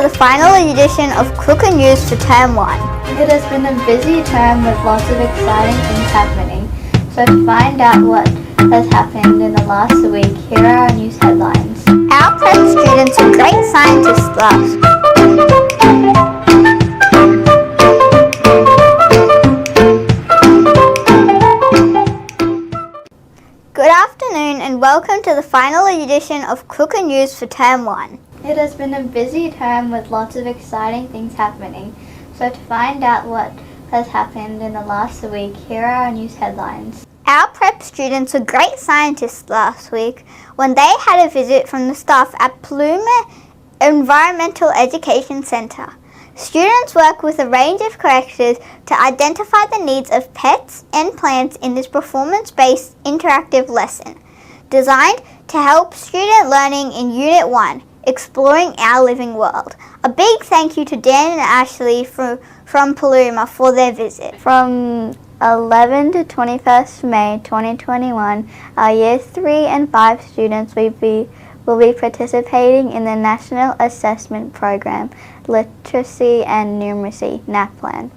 the final edition of Crook News for Term 1. It has been a busy term with lots of exciting things happening. So to find out what has happened in the last week, here are our news headlines. Our prep students are great scientists last. Good afternoon and welcome to the final edition of Crook News for Term 1. It has been a busy term with lots of exciting things happening. So to find out what has happened in the last week, here are our news headlines. Our prep students were great scientists last week when they had a visit from the staff at Paluma Environmental Education Centre. Students work with a range of correctors to identify the needs of pets and plants in this performance-based interactive lesson, designed to help student learning in Unit 1, Exploring Our Living World. A big thank you to Dan and Ashley from Paluma for their visit. From 11 to 21st May 2021, our Year 3 and 5 students will be participating in the National Assessment Program, Literacy and Numeracy NAPLAN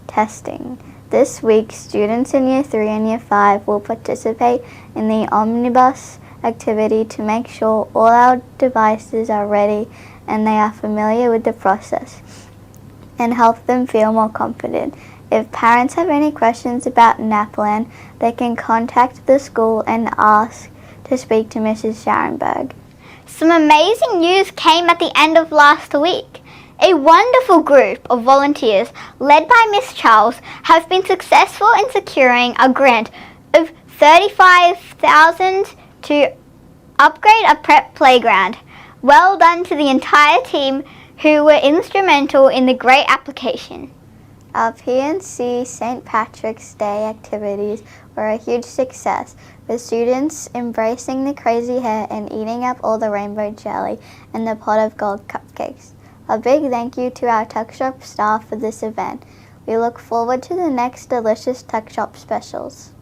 testing. This week, students in Year 3 and Year 5 will participate in the Omnibus activity to make sure all our devices are ready and they are familiar with the process and help them feel more confident. If parents have any questions about NAPLAN, they can contact the school and ask to speak to Mrs. Scharenberg. Some amazing news came at the end of last week. A wonderful group of volunteers led by Miss Charles have been successful in securing a grant of $35,000 to upgrade a prep playground. Well done to the entire team who were instrumental in the great application. Our PNC St. Patrick's Day activities were a huge success, with students embracing the crazy hair and eating up all the rainbow jelly and the pot of gold cupcakes. A big thank you to our Tuck Shop staff for this event. We look forward to the next delicious Tuck Shop specials.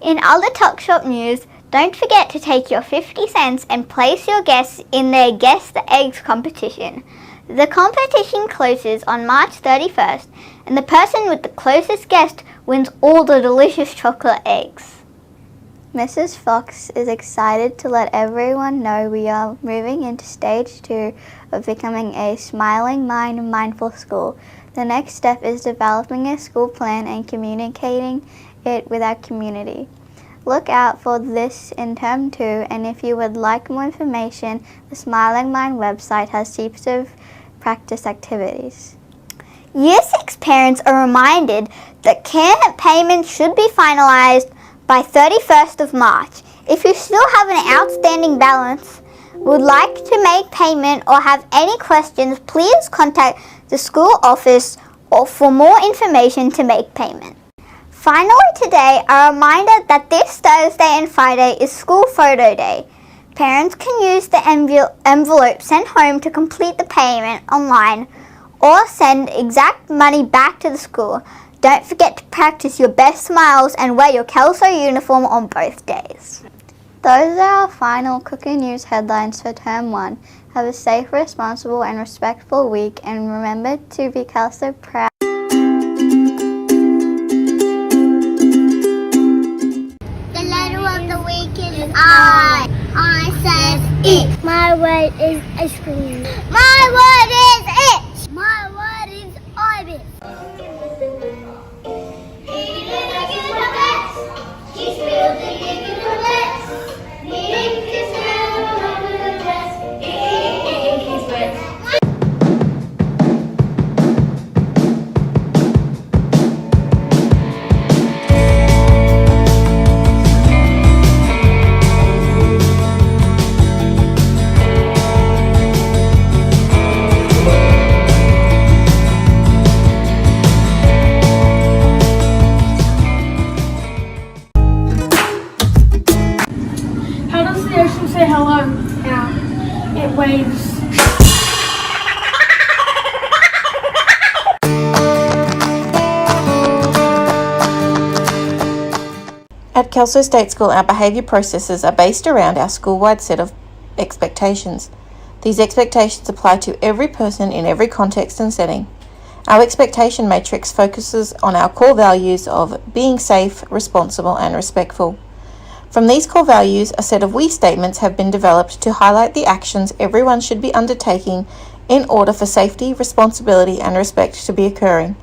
In other Tuck Shop news, don't forget to take your 50 cents and place your guess in their Guess the Eggs competition. The competition closes on March 31st, and the person with the closest guess wins all the delicious chocolate eggs. Mrs. Fox is excited to let everyone know we are moving into stage 2 of becoming a Smiling Mind Mindful School. The next step is developing a school plan and communicating it with our community. Look out for this in Term 2, and if you would like more information, the Smiling Mind website has heaps of practice activities. Year 6 parents are reminded that care payments should be finalised by 31st of March. If you still have an outstanding balance, would like to make payment or have any questions, please contact the school office or for more information to make payment. Finally today, a reminder that this Thursday and Friday is School Photo Day. Parents can use the envelope sent home to complete the payment online or send exact money back to the school. Don't forget to practice your best smiles and wear your Kelso uniform on both days. Those are our final Cooking News headlines for Term 1. Have a safe, responsible and respectful week, and remember to be Kelso proud. The letter of the week is I. I says it. My word is ice cream. My word is it. My word is ibis. She spilled the ink in her lips. The ink is down all over her dress. Ink is wet. How does the ocean say hello? Now it waves. At Kelso State School, our behaviour processes are based around our school-wide set of expectations. These expectations apply to every person in every context and setting. Our expectation matrix focuses on our core values of being safe, responsible, and respectful. From these core values, a set of we statements have been developed to highlight the actions everyone should be undertaking in order for safety, responsibility, and respect to be occurring.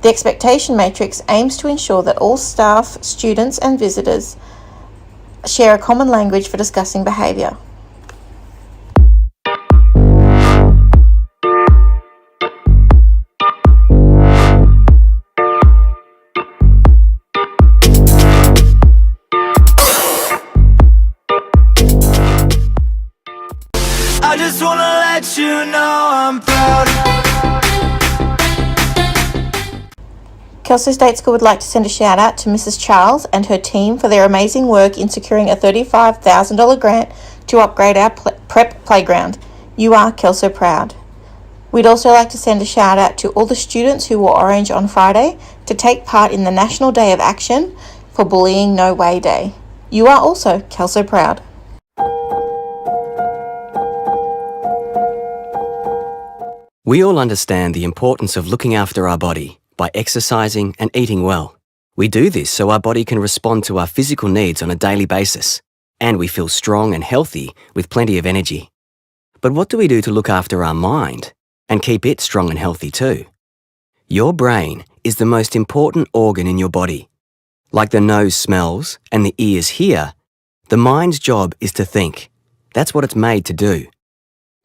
The expectation matrix aims to ensure that all staff, students, and visitors share a common language for discussing behaviour. I just wanna let you know I'm proud. Kelso State School would like to send a shout out to Mrs. Charles and her team for their amazing work in securing a $35,000 grant to upgrade our prep playground. You are Kelso proud. We'd also like to send a shout out to all the students who wore orange on Friday to take part in the National Day of Action for Bullying No Way Day. You are also Kelso proud. We all understand the importance of looking after our body by exercising and eating well. We do this so our body can respond to our physical needs on a daily basis, and we feel strong and healthy with plenty of energy. But what do we do to look after our mind and keep it strong and healthy too? Your brain is the most important organ in your body. Like the nose smells and the ears hear, the mind's job is to think. That's what it's made to do.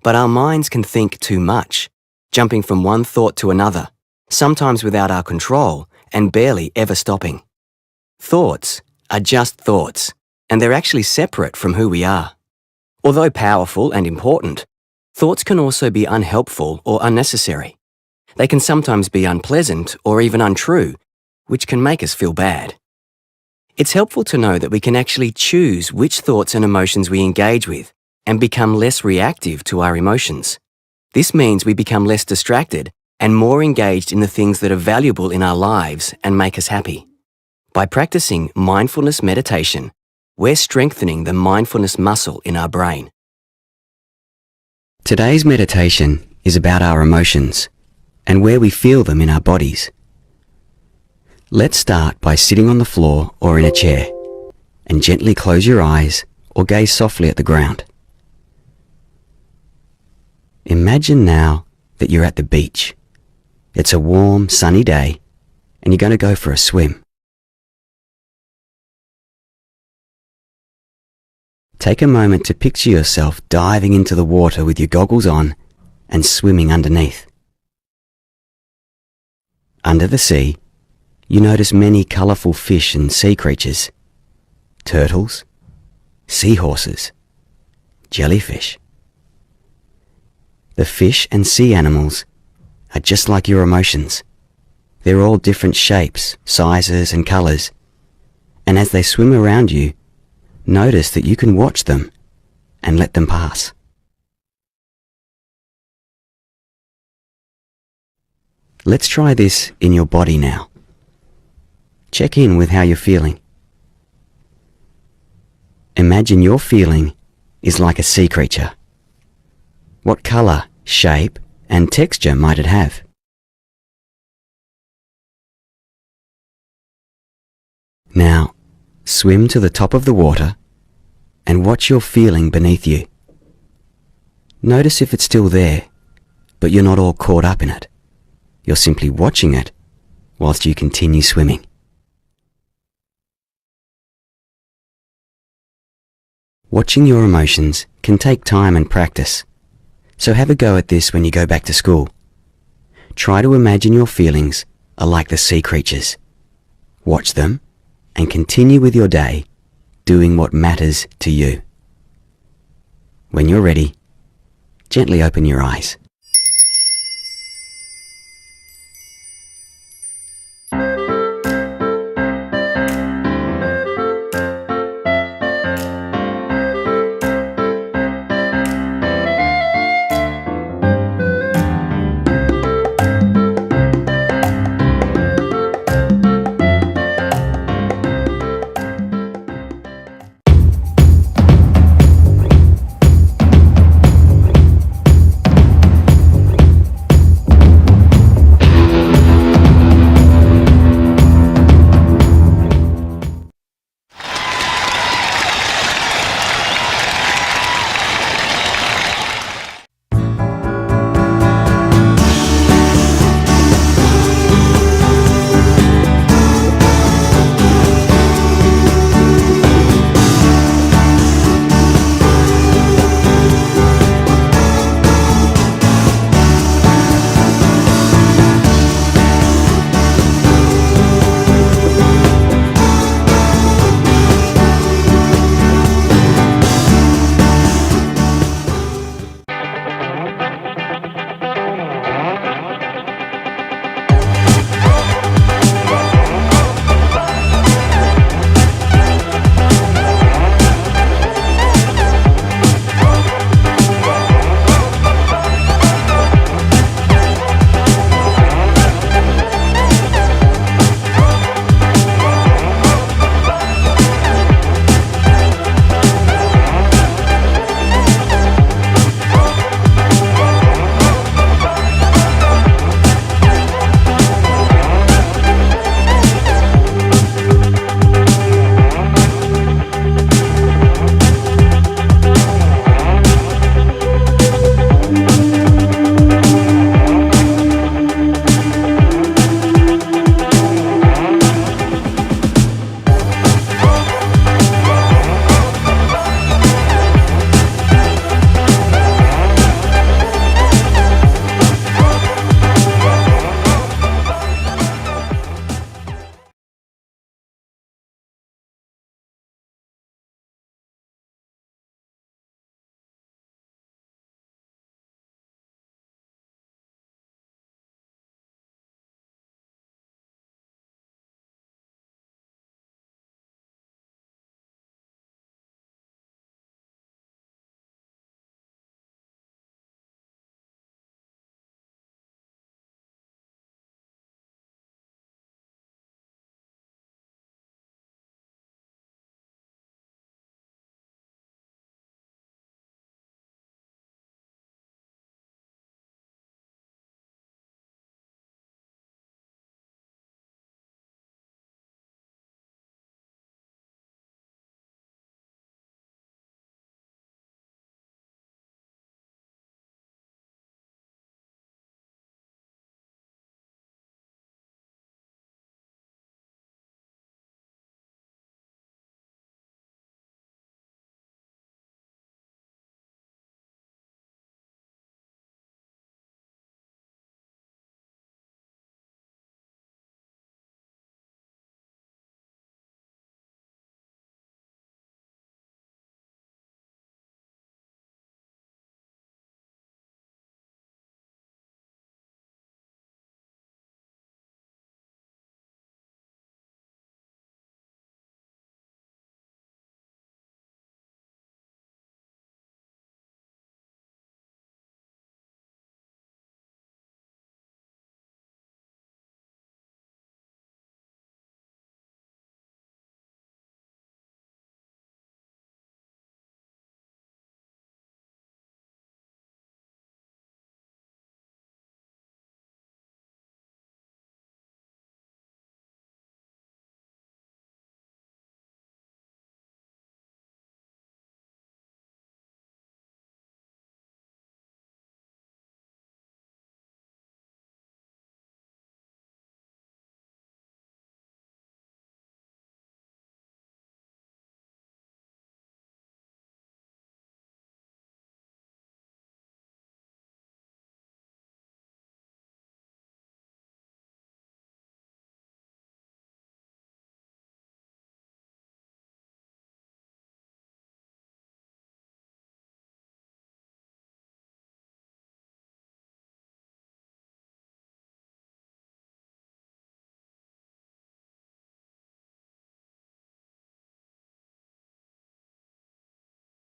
But our minds can think too much, jumping from one thought to another, sometimes without our control and barely ever stopping. Thoughts are just thoughts, and they're actually separate from who we are. Although powerful and important, thoughts can also be unhelpful or unnecessary. They can sometimes be unpleasant or even untrue, which can make us feel bad. It's helpful to know that we can actually choose which thoughts and emotions we engage with and become less reactive to our emotions. This means we become less distracted and more engaged in the things that are valuable in our lives and make us happy. By practicing mindfulness meditation, we're strengthening the mindfulness muscle in our brain. Today's meditation is about our emotions and where we feel them in our bodies. Let's start by sitting on the floor or in a chair and gently close your eyes or gaze softly at the ground. Imagine now that you're at the beach. It's a warm, sunny day, and you're going to go for a swim. Take a moment to picture yourself diving into the water with your goggles on and swimming underneath. Under the sea, you notice many colourful fish and sea creatures. Turtles, seahorses, jellyfish. The fish and sea animals are just like your emotions. They're all different shapes, sizes, and colours. And as they swim around you, notice that you can watch them and let them pass. Let's try this in your body now. Check in with how you're feeling. Imagine your feeling is like a sea creature. What colour, shape, and texture might it have? Now, swim to the top of the water and watch your feeling beneath you. Notice if it's still there, but you're not all caught up in it. You're simply watching it whilst you continue swimming. Watching your emotions can take time and practice. So have a go at this when you go back to school. Try to imagine your feelings are like the sea creatures. Watch them and continue with your day doing what matters to you. When you're ready, gently open your eyes.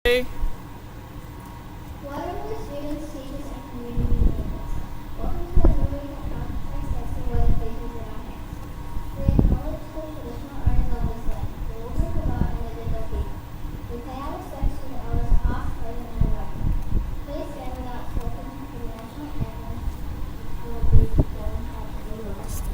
What are the students, teachers, and community members? Welcome to the movie conference testing where the features in our hands. We acknowledge the traditional owners of this land, the waters of our individual people. We pay our respects to the elders past, present, and emerging. Please stand without talking for the national anthem, which will be performed after the rest.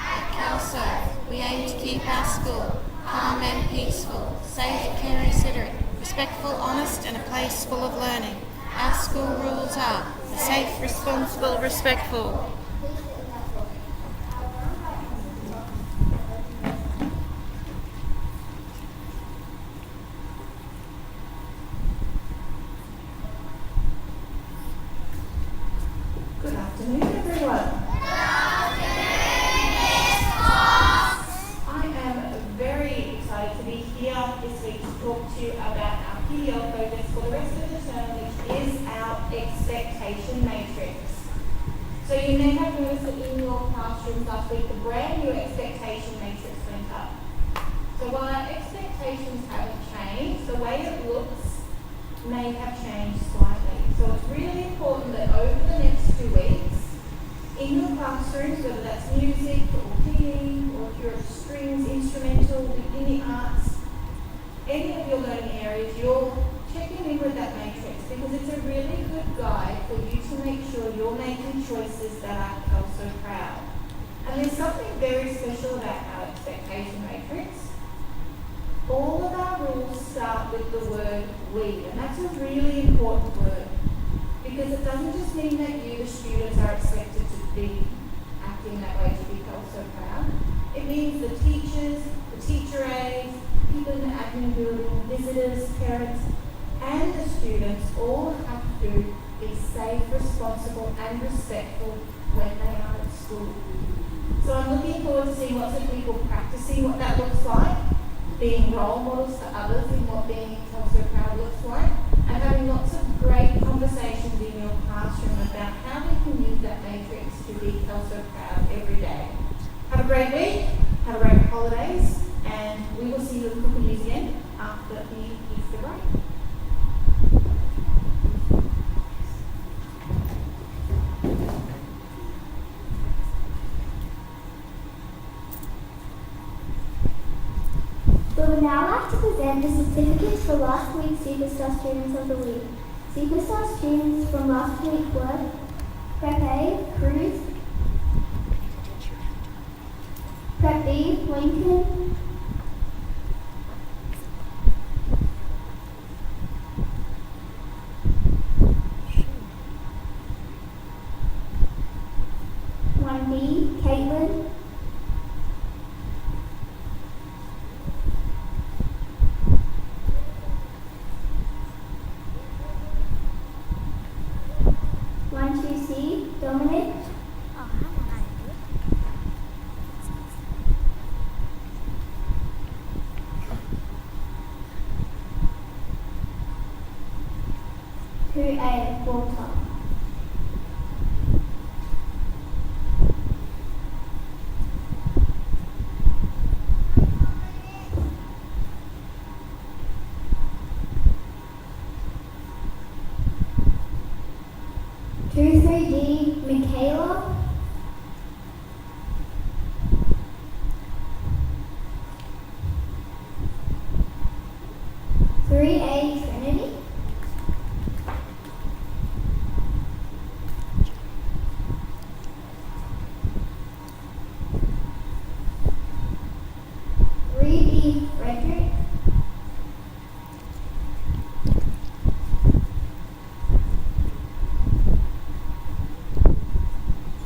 At Kelso, we aim to keep our school calm and peaceful, safe, caring, considerate, respectful, honest, and a place full of learning. Our school rules are safe, responsible, respectful. Good afternoon, everyone. I am very excited to be here this week to talk to you about our PDL focus for the rest of the term, which is our expectation matrix. So you may have noticed that in your classrooms last week, the brand new expectation matrix went up. So while our expectations haven't changed, the way it looks may have changed slightly. So it's really important that over the next 2 weeks, in your classrooms, whether that's music or PE, or if you're a strings, instrumental, in the arts, any of your learning areas, you're checking in with that matrix because it's a really good guide for you to make sure you're making choices that are Kelso proud. And there's something very special about our expectation matrix. All of our rules start with the word we, and that's a really important word because it doesn't just mean that you, the students, are expected to be acting that way to be Kelso proud. It means the teachers, the teacher aides, people in the admin building, visitors, parents, and the students all have to be safe, responsible, and respectful when they are at school. So I'm looking forward to seeing lots of people practicing what that looks like, being role models for others in what being Kelso proud looks like, and having lots of great conversations in your classroom about how we can use that matrix to be Kelso proud every day. Have a great week, have a great holidays, and we will see you at the Cooker Museum after the Easter break. We would now like to present the certificates for last week's Superstar Students of the Week. Superstar students from last week were Prep A, Cruz, Prep B, Lincoln, one B, Caitlin, one 2C, Dominic, two A, Walter. Two 3D, Michaela, three A, Trinity, three B, Frederick,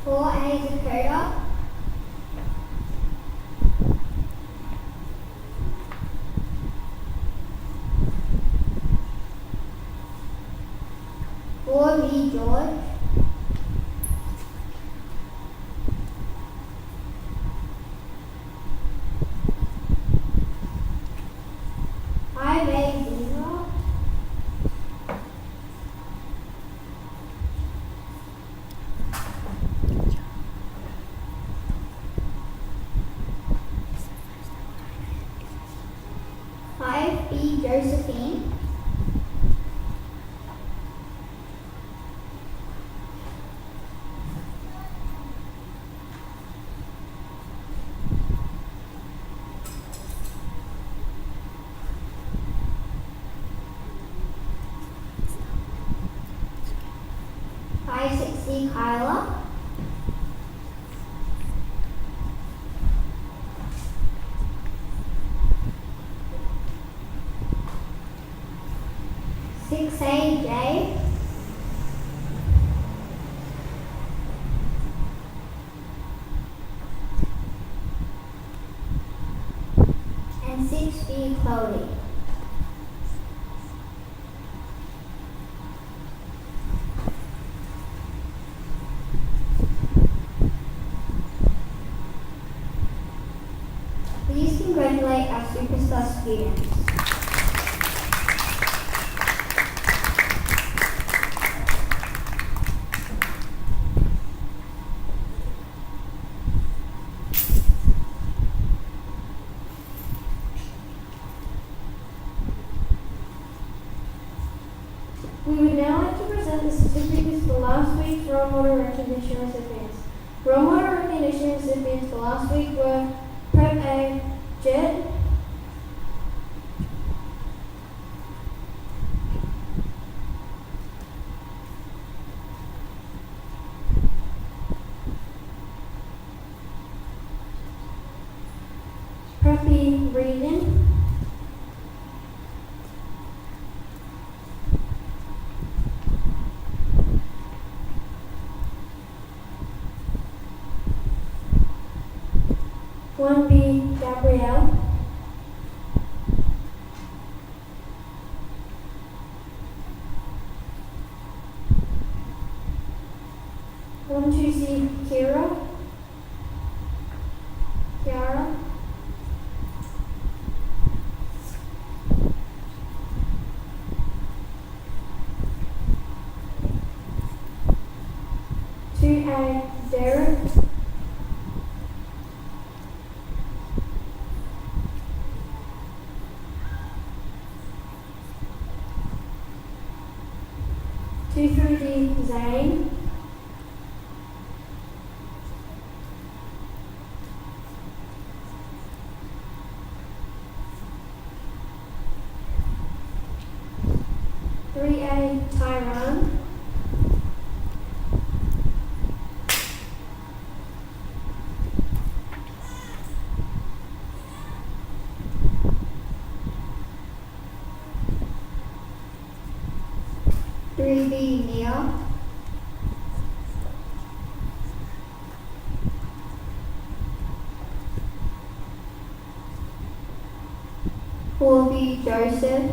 four A, Dakota, four B, George, five A, Zero, five B, Josephine, five 6C, Kyla, six A, Jay, and six B, Chloe. Please congratulate our superstar students. We would now like to present the certificates for last week's role model recognition recipients. Role model recognition recipients for last week were Prep A, Jet, Prep B, Regan, one B, Gabrielle, one 2C, Kiara, two A, Derek, two 3D, Zane, three A, Tyra, 3B Mia. 4B Joseph.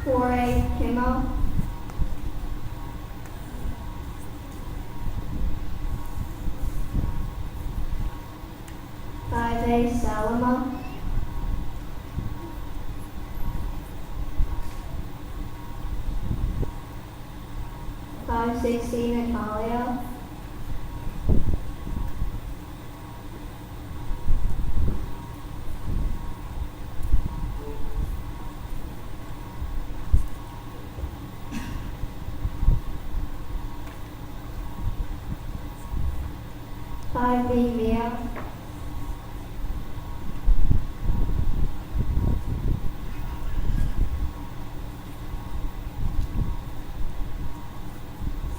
4A Kimmer. 5A Salama. 5C Natalia. 5B Mia.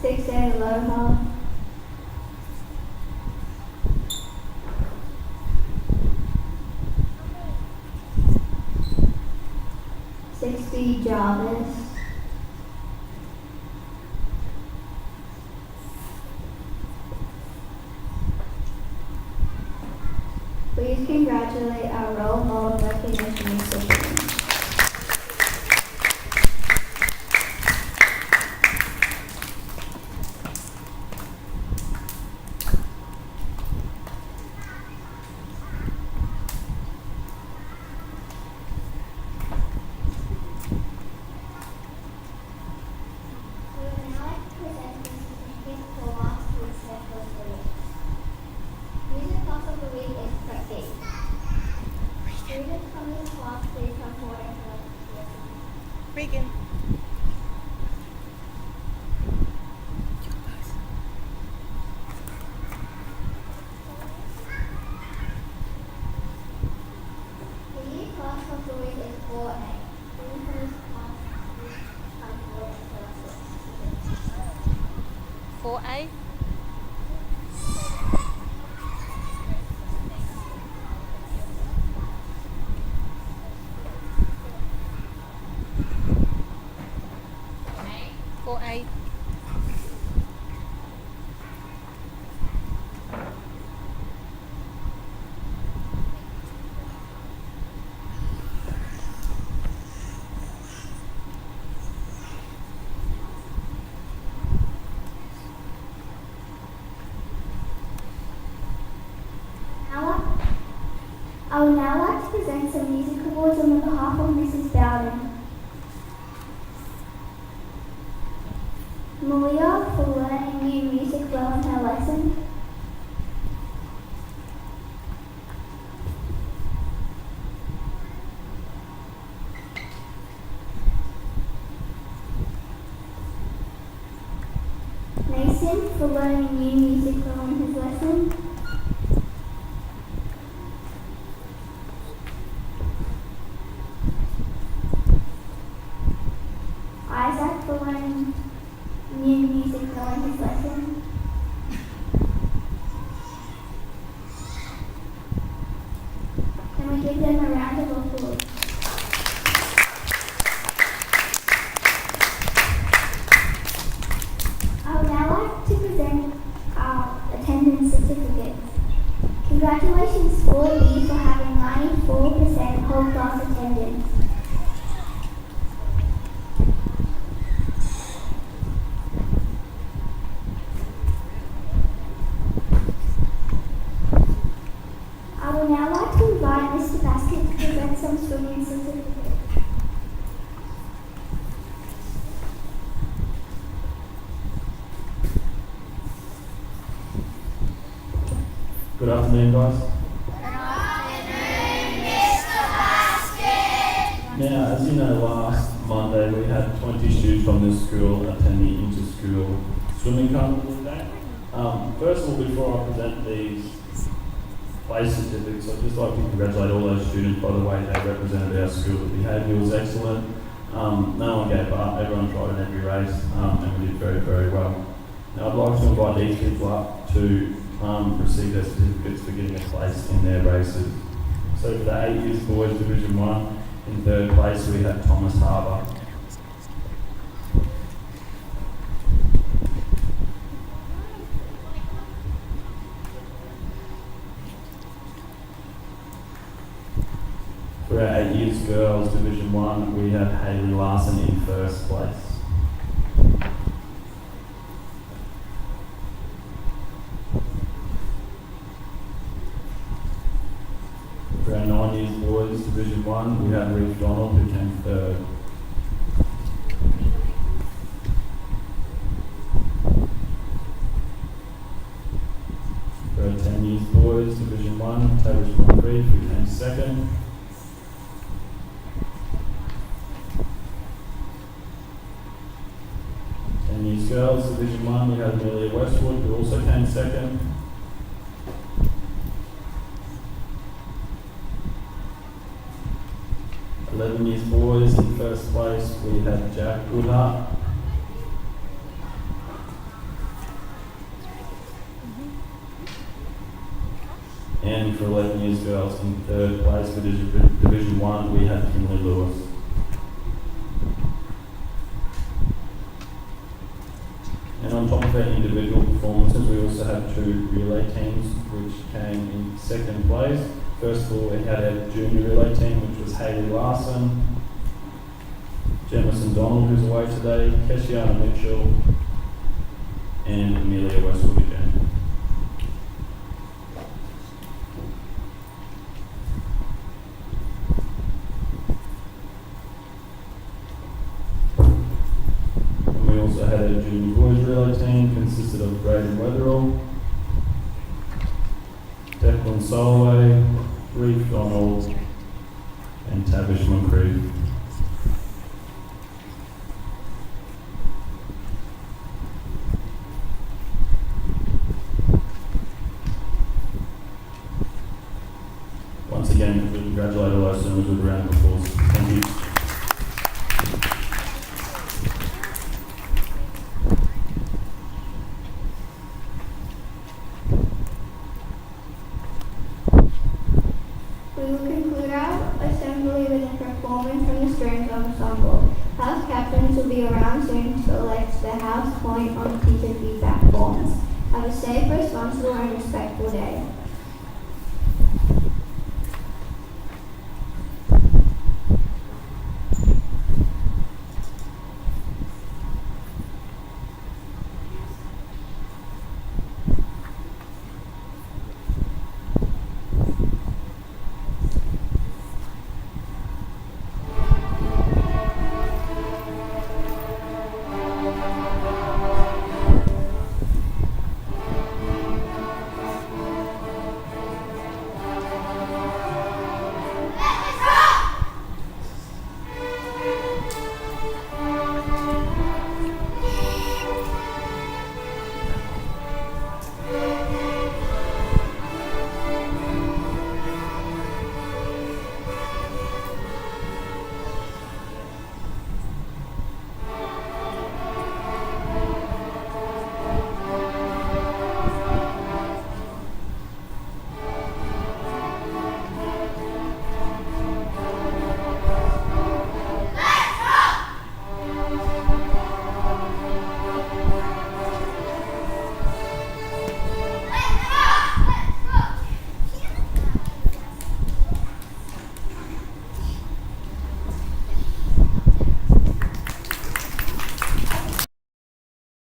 6A Aloha. 6B Jarvis. 'Please congratulate our role model recognition recipients. We would now like to present the certificate for last week's special students. Music class of the week is Prep B. Students from this class, please come forward and collect your certificate. Regan. The year class of the week is 4A. Students from this class, please come forward and collect your certificate. 4A. For A. I would now like to present some music awards on behalf of Mrs. Bowden. Malia for learning new music well in her lesson. Mason for learning new music well in his lesson. Isaac for learning new music well in his lesson. Can we give them a round of applause? I would now like to present our attendance certificates. Congratulations 4E for having 94% whole class attendance. I would now like to invite Mr. Basket to present some swimming certificates. Good afternoon, guys. Now, as you know, last Monday we had 20 students from this school attend the inter-school swimming carnival today. First of all, before I present these place certificates, I'd just like to congratulate all those students by the way they represented our school. The behaviour was excellent. No one gave up, everyone tried in every race, and we did very, very well. Now, I'd like to invite these people up to receive their certificates for getting a place in their races. So for the 8 years boys Division 1, in third place we had Thomas Harbour. For our 8 years girls Division 1, we had Hayley Larson in first place. For our 9 years boys Division 1, we had Reece Donald who came third. For our 10 years boys Division 1, Tavish Moncrief who came second. Girls Division 1, we had Amelia Westwood who also came second. Eleven years boys in first place we had Jack Goodhart. And for 11 years girls in third place for Division 1 we had Kinley Lewis. And on top of our individual performances, we also had 2 relay teams which came in second place. First of all, we had our junior relay team, which was Hayley Larson, Jemison Donald, who's away today, Keshiana Mitchell, and Amelia Westwood again. We also had a junior boys relay team consisted of Braden Weatherall, Declan Solway, Reece Donald, and Tavish Moncrief. Once again, we congratulate all our swimmers with a round of applause. Thank you. We will conclude our assembly with a performance from the Strings Ensemble. House captains will be around soon to select the house point on teacher feedback forms. Have a safe, responsible and respectful day.